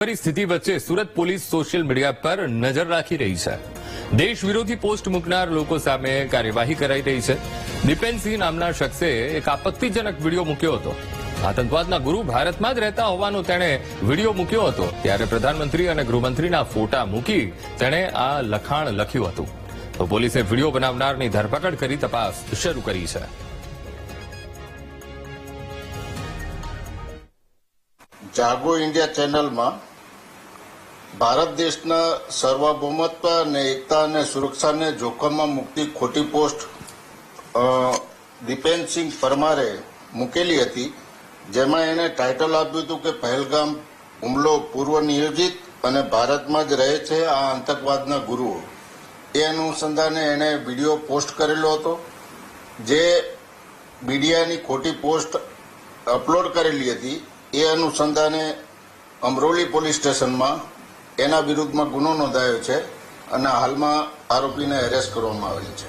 પરિસ્થિતિ વચ્ચે Surat police social media પર નજર રાખી રહી છે। દેશ વિરોધી પોસ્ટ મૂકનાર લોકો સામે કાર્યવાહી કરાઈ રહી છે। દીપેનસિંહ નામના શખ્સે એક આપત્તિજનક વિડીયો મૂક્યો હતો। આતંકવાદના ગુરુ ભારતમાં જ રહેતા હોવાનો તેણે વિડીયો મૂક્યો હતો ત્યારે પ્રધાનમંત્રી અને ગૃહમંત્રીના ફોટા મૂકી તેણે આ લખાણ લખ્યું હતું। તો પોલીસે વિડીયો બનાવનારની ધરપકડ કરી તપાસ શરૂ કરી છે। જાગો ઇન્ડિયા ચેનલમાં ભારત દેશના સાર્વભૌમત્વ અને એકતા અને સુરક્ષાને જોખમમાં મૂકતી ખોટી પોસ્ટ દીપેનસિંહ પરમારે મૂકેલી હતી, જેમાં એણે ટાઇટલ આપ્યું હતું કે પહેલગામ હુમલો પૂર્વ નિયોજિત અને ભારતમાં જ રહે છે આ આતંકવાદના ગુરુઓ। એ અનુસંધાને એણે વિડીયો પોસ્ટ કરેલો હતો, જે મીડિયાની ખોટી પોસ્ટ અપલોડ કરેલી હતી। એ અનુસંધાને અમરોલી પોલીસ સ્ટેશનમાં એના વિરુદ્ધમાં ગુનો નોંધાયો છે અને હાલમાં આરોપીને એરેસ્ટ કરવામાં આવેલ છે।